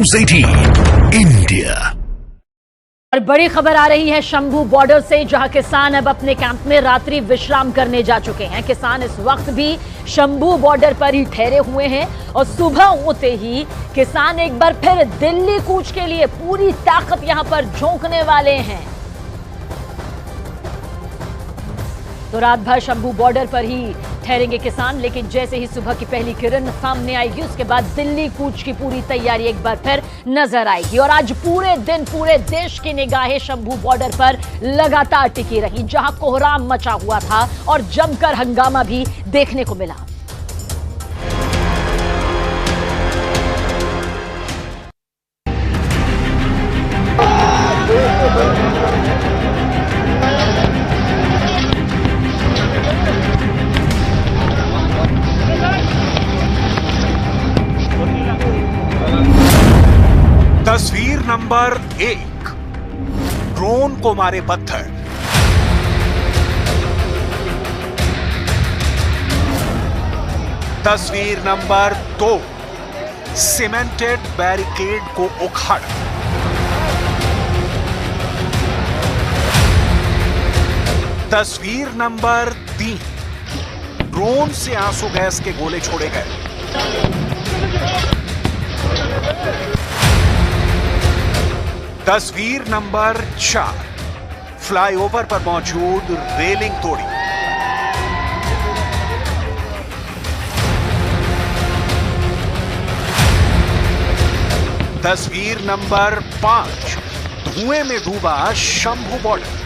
18 India. और बड़ी खबर आ रही है शंभू बॉर्डर से, जहां किसान अब अपने कैंप में रात्रि विश्राम करने जा चुके हैं। किसान इस वक्त भी शंभू बॉर्डर पर ही ठहरे हुए हैं और सुबह होते ही किसान एक बार फिर दिल्ली कूच के लिए पूरी ताकत यहां पर झोंकने वाले हैं। तो रात भर शंभू बॉर्डर पर ही ठहरेंगे किसान, लेकिन जैसे ही सुबह की पहली किरण सामने आएगी उसके बाद दिल्ली कूच की पूरी तैयारी एक बार फिर नजर आएगी। और आज पूरे दिन पूरे देश की निगाहें शंभू बॉर्डर पर लगातार टिकी रही, जहां कोहराम मचा हुआ था और जमकर हंगामा भी देखने को मिला। तस्वीर नंबर 1, ड्रोन को मारे पत्थर। तस्वीर नंबर 2, सीमेंटेड बैरिकेड को उखाड़ा। तस्वीर नंबर 3, ड्रोन से आंसू गैस के गोले छोड़े गए। तस्वीर नंबर 4, फ्लाईओवर पर मौजूद रेलिंग तोड़ी। तस्वीर नंबर 5, धुएं में डूबा शंभू बॉर्डर।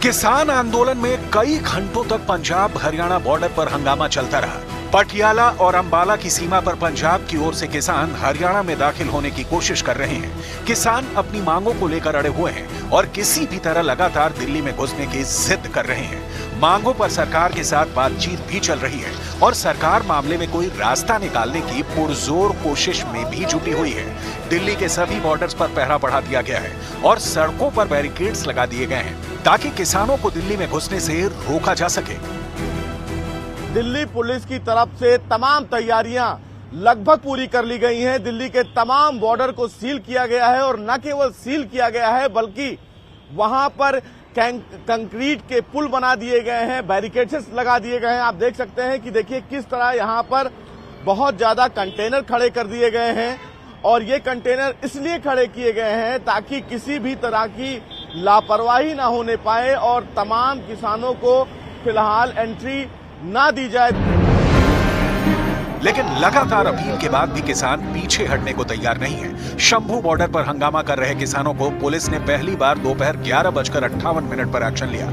किसान आंदोलन में कई घंटों तक पंजाब हरियाणा बॉर्डर पर हंगामा चलता रहा। पटियाला और अंबाला की सीमा पर पंजाब की ओर से किसान हरियाणा में दाखिल होने की कोशिश कर रहे हैं। किसान अपनी मांगों को लेकर अड़े हुए हैं और किसी भी तरह लगातार दिल्ली में घुसने की जिद कर रहे हैं। मांगों पर सरकार के साथ बातचीत भी चल रही है और सरकार मामले में कोई रास्ता निकालने की पुरजोर कोशिश में भी जुटी हुई है। दिल्ली के सभी बॉर्डर्स पर पहरा बढ़ा दिया गया है और सड़कों पर बैरिकेड्स लगा दिए गए हैं ताकि किसानों को दिल्ली में घुसने से रोका जा सके। दिल्ली पुलिस की तरफ से तमाम तैयारियां लगभग पूरी कर ली गई हैं। दिल्ली के तमाम बॉर्डर को सील किया गया है और न केवल सील किया गया है बल्कि वहां पर कंक्रीट के पुल बना दिए गए हैं, बैरिकेड्स लगा दिए गए हैं। आप देख सकते हैं कि देखिए किस तरह यहां पर बहुत ज्यादा कंटेनर खड़े कर दिए गए हैं और ये कंटेनर इसलिए खड़े किए गए हैं ताकि किसी भी तरह की लापरवाही ना होने पाए और तमाम किसानों को फिलहाल एंट्री ना दी जाए। लेकिन लगातार अपील के बाद भी किसान पीछे हटने को तैयार नहीं है। शंभू बॉर्डर पर हंगामा कर रहे किसानों को पुलिस ने पहली बार दोपहर 11:58 पर एक्शन लिया।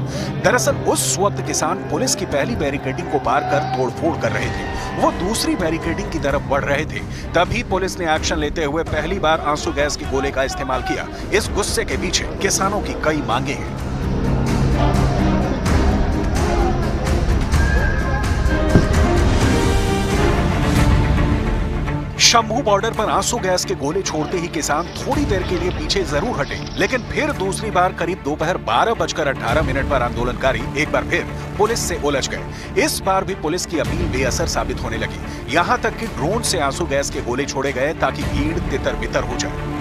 दरअसल उस वक्त किसान पुलिस की पहली बैरिकेडिंग को पार कर तोड़फोड़ कर रहे थे, वो दूसरी बैरिकेडिंग की तरफ बढ़ रहे थे। तभी पुलिस ने एक्शन लेते हुए पहली बार आंसू गैस के गोले का इस्तेमाल किया। इस गुस्से के पीछे किसानों की कई मांगे हैं। शंभू बॉर्डर पर आंसू गैस के गोले छोड़ते ही किसान थोड़ी देर के लिए पीछे जरूर हटे, लेकिन फिर दूसरी बार करीब दोपहर 12:18 पर आंदोलनकारी एक बार फिर पुलिस से उलझ गए। इस बार भी पुलिस की अपील बेअसर साबित होने लगी। यहां तक कि ड्रोन से आंसू गैस के गोले छोड़े गए ताकि भीड़ तितर-बितर हो जाए।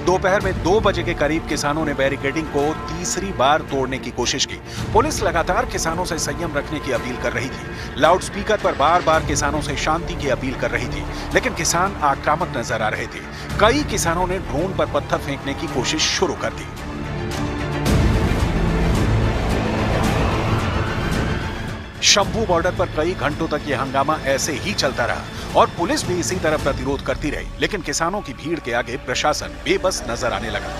दोपहर में 2 बजे के करीब किसानों ने बैरिकेडिंग को तीसरी बार तोड़ने की कोशिश की। पुलिस लगातार किसानों से संयम रखने की अपील कर रही थी। लाउडस्पीकर पर बार-बार किसानों से शांति की अपील कर रही थी, लेकिन किसान आक्रामक नजर आ रहे थे। कई किसानों ने ड्रोन पर पत्थर फेंकने की कोशिश शुरू कर दी। शंभू बॉर्डर पर कई घंटों तक यह हंगामा ऐसे ही चलता रहा और पुलिस भी इसी तरह प्रतिरोध करती रही, लेकिन किसानों की भीड़ के आगे प्रशासन बेबस नजर आने लगा।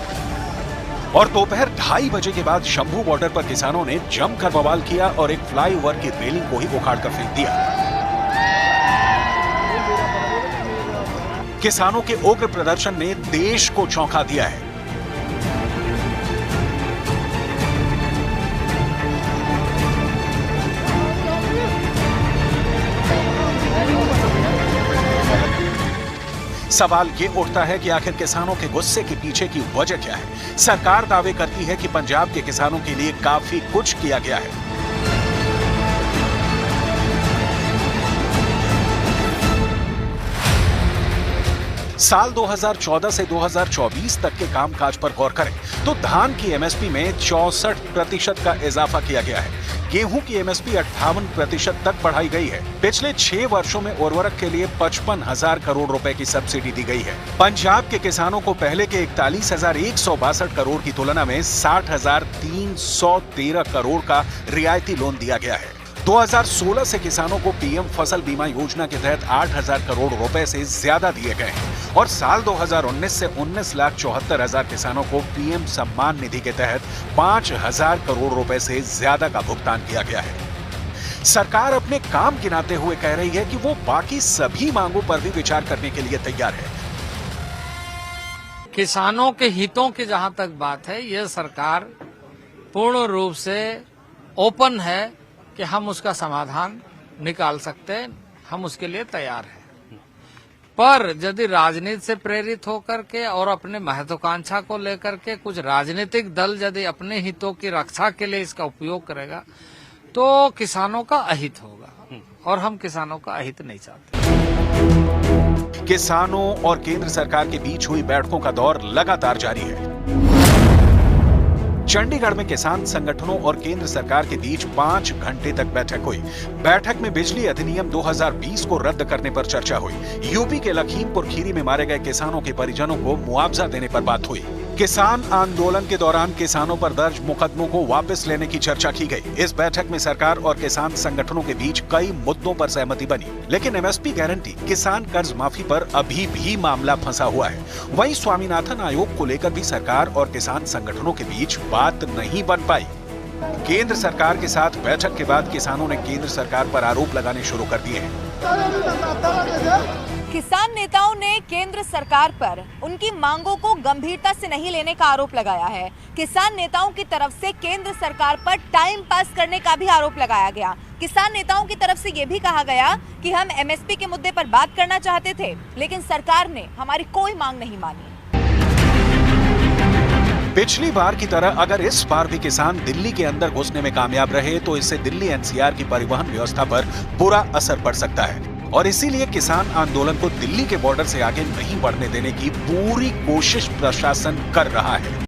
और दोपहर 2:30 बजे के बाद शंभू बॉर्डर पर किसानों ने जमकर बवाल किया और एक फ्लाईओवर की रेलिंग को ही उखाड़ कर फेंक दिया। किसानों के उग्र प्रदर्शन ने देश को चौंका दिया है। सवाल ये उठता है कि आखिर किसानों के गुस्से के पीछे की वजह क्या है। सरकार दावे करती है कि पंजाब के किसानों के लिए काफी कुछ किया गया है। साल 2014 से 2024 तक के कामकाज पर गौर करें तो धान की एमएसपी में 64% का इजाफा किया गया है। गेहूं की एमएसपी 58% तक बढ़ाई गई है। पिछले 6 वर्षों में उर्वरक के लिए 55,000 करोड़ रुपए की सब्सिडी दी गई है। पंजाब के किसानों को पहले के 41,162 करोड़ की तुलना में 60,313 करोड़ का रियायती लोन दिया गया है। 2016 से किसानों को पीएम फसल बीमा योजना के तहत 8,000 करोड़ रुपए से ज्यादा दिए गए हैं और साल 2019 से 19,74,000 किसानों को पीएम सम्मान निधि के तहत 5,000 करोड़ रुपए से ज्यादा का भुगतान किया गया है। सरकार अपने काम गिनाते हुए कह रही है कि वो बाकी सभी मांगों पर भी विचार करने के लिए तैयार है। किसानों के हितों की जहां तक बात है, यह सरकार पूर्ण रूप से ओपन है कि हम उसका समाधान निकाल सकते हैं, हम उसके लिए तैयार हैं। पर यदि राजनीति से प्रेरित होकर के और अपने महत्वाकांक्षा को लेकर के कुछ राजनीतिक दल यदि अपने हितों की रक्षा के लिए इसका उपयोग करेगा तो किसानों का अहित होगा और हम किसानों का अहित नहीं चाहते। किसानों और केंद्र सरकार के बीच हुई बैठकों का दौर लगातार जारी है। चंडीगढ़ में किसान संगठनों और केंद्र सरकार के बीच 5 घंटे तक बैठक हुई। बैठक में बिजली अधिनियम 2020 को रद्द करने पर चर्चा हुई। यूपी के लखीमपुर खीरी में मारे गए किसानों के परिजनों को मुआवजा देने पर बात हुई। किसान आंदोलन के दौरान किसानों पर दर्ज मुकदमों को वापस लेने की चर्चा की गई। इस बैठक में सरकार और किसान संगठनों के बीच कई मुद्दों पर सहमति बनी, लेकिन एमएसपी गारंटी, किसान कर्ज माफी पर अभी भी मामला फंसा हुआ है। वहीं स्वामीनाथन आयोग को लेकर भी सरकार और किसान संगठनों के बीच बात नहीं बन पाई। केंद्र सरकार के साथ बैठक के बाद किसानों ने केंद्र सरकार पर आरोप लगाने शुरू कर दिए हैं। किसान नेताओं ने केंद्र सरकार पर उनकी मांगों को गंभीरता से नहीं लेने का आरोप लगाया है। किसान नेताओं की तरफ से केंद्र सरकार पर टाइम पास करने का भी आरोप लगाया गया। किसान नेताओं की तरफ से यह भी कहा गया कि हम एमएसपी के मुद्दे पर बात करना चाहते थे, लेकिन सरकार ने हमारी कोई मांग नहीं मानी। पिछली बार की तरह अगर इस बार भी किसान दिल्ली के अंदर घुसने में कामयाब रहे तो इससे दिल्ली एनसीआर की परिवहन व्यवस्था पर बुरा असर पड़ सकता है और इसीलिए किसान आंदोलन को दिल्ली के बॉर्डर से आगे नहीं बढ़ने देने की पूरी कोशिश प्रशासन कर रहा है।